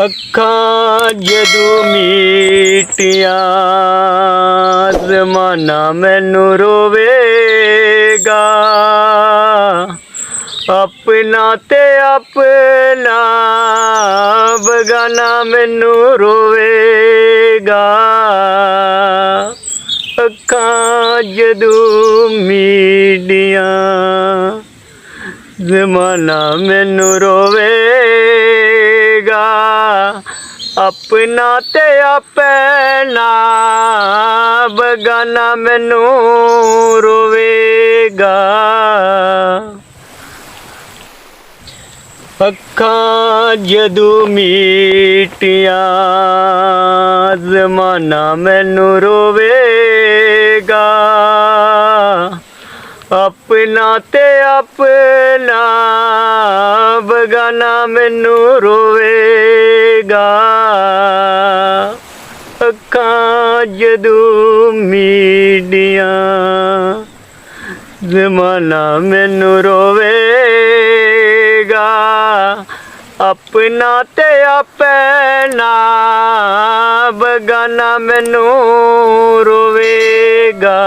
ਅੱਖਾਂ ਜਦੋਂ ਮੀਟੀਆਂ ਜ਼ਮਾਨਾ ਮੈਨੂੰ ਰੋਵੇਗਾ। अपना ते अपना बगाना मैनू रोवेगा। अखां जदों मीटियां ज़माना मैनू रोवेगा। अपना ते अपना बगाना मैनू रोवेगा। ਅੱਖਾਂ ਜਦੋਂ ਮੀਟੀਆਂ ਜ਼ਮਾਨਾ ਮੈਨੂੰ ਰੋਵੇਗਾ। ਆਪਣਾ ਤੇ ਆਪਣਾ ਬਗਾਨਾ ਮੈਨੂੰ ਰੋਵੇਗਾ। ਅੱਖਾਂ ਜਦੋਂ ਮੀਟੀਆਂ ਜ਼ਮਾਨਾ ਮੈਨੂੰ ਰੋਵੇਗਾ। अपना ते अपना बगाना मैनू रोवेगा।